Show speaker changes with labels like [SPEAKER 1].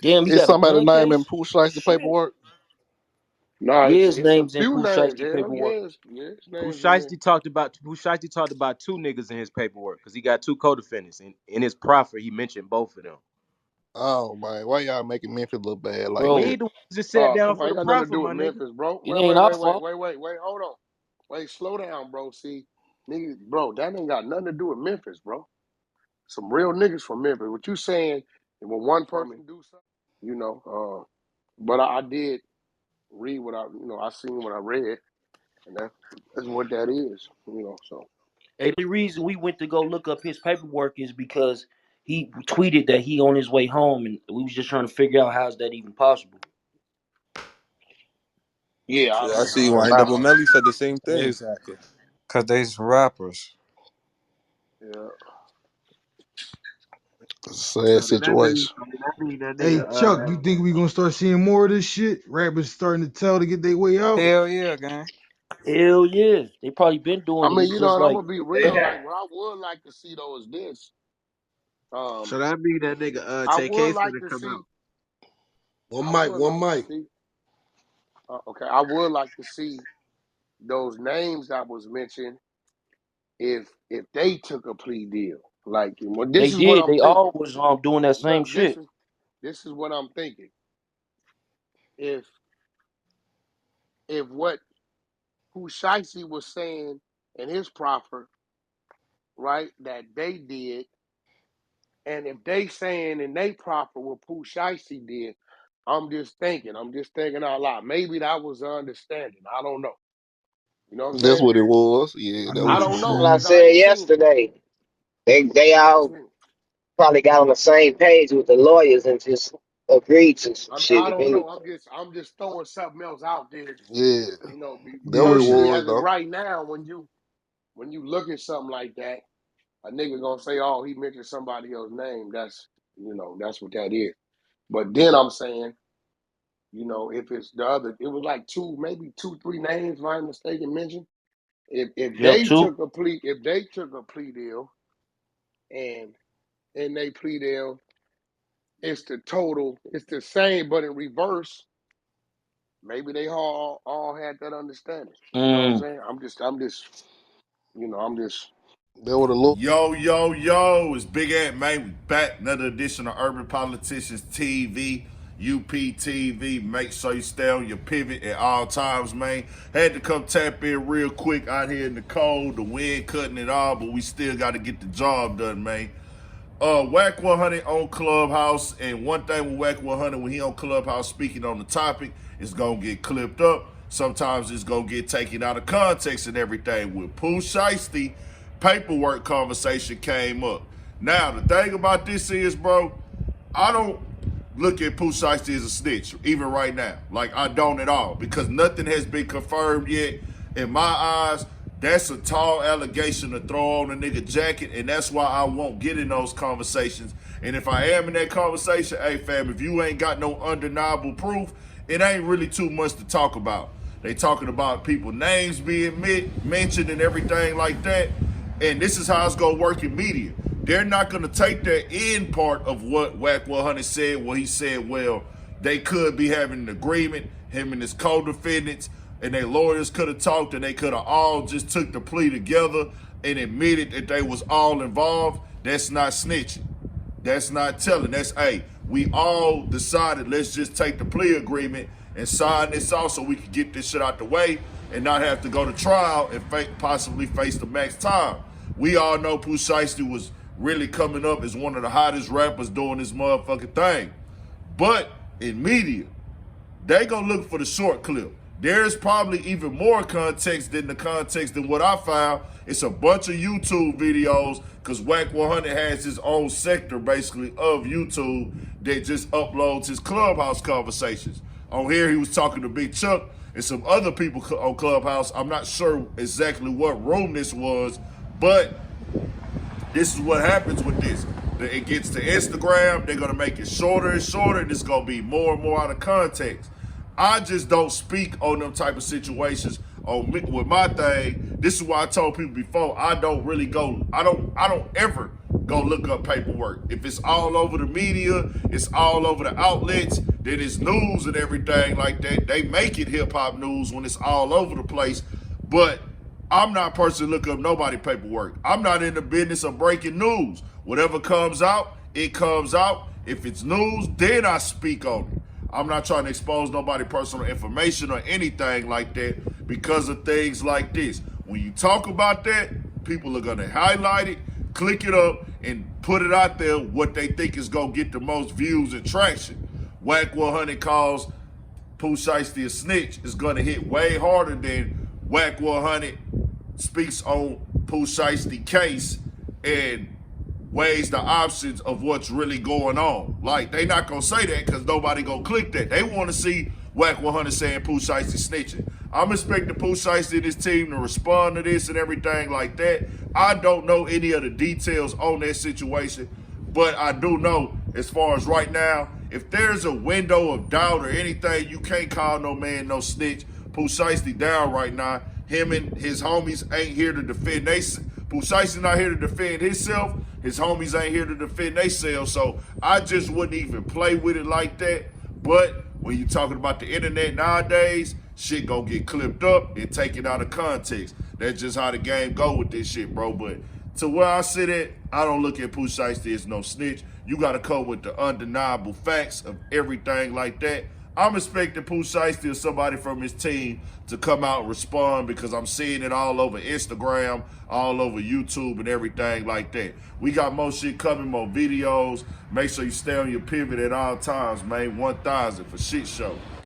[SPEAKER 1] Damn, he
[SPEAKER 2] Is
[SPEAKER 1] got a
[SPEAKER 2] somebody
[SPEAKER 1] gun
[SPEAKER 2] name in
[SPEAKER 1] case?
[SPEAKER 2] Pooh Shiesty
[SPEAKER 1] Shit.
[SPEAKER 2] paperwork?
[SPEAKER 3] Nah,
[SPEAKER 1] Yeah, his
[SPEAKER 3] it's a
[SPEAKER 1] name's in
[SPEAKER 3] few
[SPEAKER 1] Pooh
[SPEAKER 3] names.
[SPEAKER 1] Shiesty
[SPEAKER 3] Hell
[SPEAKER 1] paperwork.
[SPEAKER 3] yes, yeah, his
[SPEAKER 4] Pooh
[SPEAKER 3] name's in there.
[SPEAKER 4] Shiesty talked about two niggas in his paperwork because he got two co-defendants. In his proffer, he mentioned both of them.
[SPEAKER 2] Oh man, why y'all making Memphis look bad like
[SPEAKER 4] We
[SPEAKER 1] Bro,
[SPEAKER 2] that?
[SPEAKER 4] ain't the ones that sat down
[SPEAKER 3] Come on,
[SPEAKER 4] for
[SPEAKER 3] ain't
[SPEAKER 4] the
[SPEAKER 3] got nothing to
[SPEAKER 4] proffer,
[SPEAKER 3] do with
[SPEAKER 4] my nigga.
[SPEAKER 3] Memphis, bro.
[SPEAKER 1] it ain't our fault.
[SPEAKER 3] Hold on. Wait, slow down, bro. See, niggas, bro, that ain't got nothing to do with Memphis, bro. Some real niggas from Memphis. What you saying? When one person do something, you know. But I did read what I seen what I read, and that's what that is, you know. So
[SPEAKER 1] Hey, the reason we went to go look up his paperwork is because he tweeted that he on his way home, and we was just trying to figure out how's that even possible.
[SPEAKER 3] yeah,
[SPEAKER 5] Yeah, I see
[SPEAKER 3] I
[SPEAKER 5] why
[SPEAKER 3] don't know.
[SPEAKER 5] Double Melly said the same thing.
[SPEAKER 4] Exactly.
[SPEAKER 6] Cause they's rappers.
[SPEAKER 3] Yeah,
[SPEAKER 2] It's a sad situation.
[SPEAKER 7] That
[SPEAKER 8] Hey
[SPEAKER 7] nigga,
[SPEAKER 8] Chuck, you think we gonna start seeing more of this shit? Rappers starting to tell to get their way out.
[SPEAKER 6] Hell yeah, gang.
[SPEAKER 1] Hell yeah, they probably been
[SPEAKER 3] I
[SPEAKER 1] doing it.
[SPEAKER 3] mean,
[SPEAKER 1] It's
[SPEAKER 3] you know,
[SPEAKER 1] just
[SPEAKER 3] and I'm
[SPEAKER 1] like
[SPEAKER 3] gonna be real. Like, what I would like to see though is this.
[SPEAKER 7] so
[SPEAKER 3] Um,
[SPEAKER 7] that mean that nigga
[SPEAKER 3] I would
[SPEAKER 7] TK
[SPEAKER 3] like
[SPEAKER 7] finna
[SPEAKER 3] to
[SPEAKER 7] come
[SPEAKER 3] see.
[SPEAKER 7] out.
[SPEAKER 3] I
[SPEAKER 8] One mic,
[SPEAKER 3] would
[SPEAKER 8] one
[SPEAKER 3] like to
[SPEAKER 8] mic.
[SPEAKER 3] see. Okay, I would like to see those names that was mentioned if they took a plea deal. Like, well,
[SPEAKER 1] they
[SPEAKER 3] this is what
[SPEAKER 1] did.
[SPEAKER 3] I'm
[SPEAKER 1] They all
[SPEAKER 3] thinking.
[SPEAKER 1] was doing that same
[SPEAKER 3] Look,
[SPEAKER 1] shit.
[SPEAKER 3] this is what I'm thinking. If what Pooh Shiesty was saying in his proffer, right, that they did, and if they saying in they proffer what Pooh Shiesty did, I'm just thinking out loud. Maybe that was the understanding. I don't know. You know what I'm
[SPEAKER 2] That's
[SPEAKER 3] saying?
[SPEAKER 2] what it was. Yeah,
[SPEAKER 8] I
[SPEAKER 2] that
[SPEAKER 8] know
[SPEAKER 3] I
[SPEAKER 2] what
[SPEAKER 8] what
[SPEAKER 2] it
[SPEAKER 8] you're
[SPEAKER 3] don't know
[SPEAKER 9] What I
[SPEAKER 8] saying.
[SPEAKER 3] because I
[SPEAKER 9] said
[SPEAKER 3] ain't seen it.
[SPEAKER 9] yesterday, they
[SPEAKER 3] I ain't
[SPEAKER 9] all
[SPEAKER 3] seen it.
[SPEAKER 9] probably got on the same page with the lawyers and just agreed to some shit.
[SPEAKER 3] I
[SPEAKER 9] If
[SPEAKER 3] don't
[SPEAKER 9] anything,
[SPEAKER 3] know. I'm just throwing something else out there.
[SPEAKER 2] Yeah,
[SPEAKER 3] You know,
[SPEAKER 2] that what it
[SPEAKER 8] Yeah.
[SPEAKER 3] personally,
[SPEAKER 2] was
[SPEAKER 3] as of
[SPEAKER 2] though.
[SPEAKER 3] right now, when you look at something like that, a nigga gonna say, "Oh, he mentioned somebody else's name." That's what that is. But then I'm saying, if it's the other, it was like two, maybe two, three names, if I'm mistaken, mentioned. If
[SPEAKER 1] Yep,
[SPEAKER 3] they
[SPEAKER 1] too.
[SPEAKER 3] took a plea deal, and in they plea deal, it's the same, but in reverse. Maybe they all had that understanding. You know what I'm
[SPEAKER 1] Mm.
[SPEAKER 3] saying? I'm just.
[SPEAKER 2] That what it look.
[SPEAKER 10] Yo, yo, yo, it's Big Ant Man. We back. Another edition of Urban Politicians TV, UPTV. Make sure you stay on your pivot at all times, man. Had to come tap in real quick out here in the cold, the wind cutting it all, but we still got to get the job done, man. Wack 100 on Clubhouse, and one thing with Wack 100 when he on Clubhouse speaking on the topic, it's gonna get clipped up. Sometimes it's gonna get taken out of context and everything. With Pooh Shiesty, paperwork conversation came up. Now the thing about this is, bro, I don't look at Pooh Shiesty as a snitch, even right now. Like, I don't at all, because nothing has been confirmed yet. In my eyes, that's a tall allegation to throw on a nigga jacket, and that's why I won't get in those conversations. And if I am in that conversation, hey fam, if you ain't got no undeniable proof, it ain't really too much to talk about. They talking about people names being mentioned and everything like that. And this is how it's gonna work in media. They're not gonna take that end part of what Wack 100 said, where he said, well, they could be having an agreement, him and his co-defendants, and their lawyers could have talked and they could have all just took the plea together and admitted that they was all involved. That's not snitching. That's not telling. That's, hey, we all decided let's just take the plea agreement and sign this off so we can get this shit out the way and not have to go to trial and possibly face the max time. We all know Pooh Shiesty was really coming up as one of the hottest rappers doing this motherfucking thing. But in media, they gonna look for the short clip. There's probably even more context than what I found. It's a bunch of YouTube videos because Wack 100 has his own sector basically of YouTube that just uploads his Clubhouse conversations. On here, he was talking to Big Chuck and some other people on Clubhouse. I'm not sure exactly what room this was, but this is what happens with this. It gets to Instagram, they're gonna make it shorter and shorter, and it's gonna be more and more out of context. I just don't speak on them type of situations with my thing. This is why I told people before, I don't ever go look up paperwork. If it's all over the media, it's all over the outlets, then it's news and everything like that. They make it hip-hop news when it's all over the place. But I'm not a person to look up nobody paperwork. I'm not in the business of breaking news. Whatever comes out, it comes out. If it's news, then I speak on it. I'm not trying to expose nobody personal information or anything like that because of things like this. When you talk about that, people are gonna highlight it, click it up, and put it out there what they think is gonna get the most views and traction. Wack 100 calls Pooh Shiesty a snitch is gonna hit way harder than Wack 100 speaks on Pooh Shiesty case and weighs the options of what's really going on. Like, they not gonna say that because nobody gonna click that. They want to see Wack 100 saying Pooh Shiesty snitching. I'm expecting Pooh Shiesty and his team to respond to this and everything like that. I don't know any of the details on that situation, but I do know as far as right now, if there's a window of doubt or anything, you can't call no man no snitch. Pooh Shiesty down right now. Him and his homies ain't here to defend Pooh Shiesty not here to defend himself. His homies ain't here to defend themselves. So I just wouldn't even play with it like that. But when you talking about the internet nowadays, shit gonna get clipped up and taken out of context. That's just how the game go with this shit, bro. But to where I sit at, I don't look at Pooh Shiesty as no snitch. You gotta come with the undeniable facts of everything like that. I'm expecting Pooh Shiesty or somebody from his team to come out and respond because I'm seeing it all over Instagram, all over YouTube and everything like that. We got more shit coming, more videos. Make sure you stay on your pivot at all times, man. 1000 for shit show.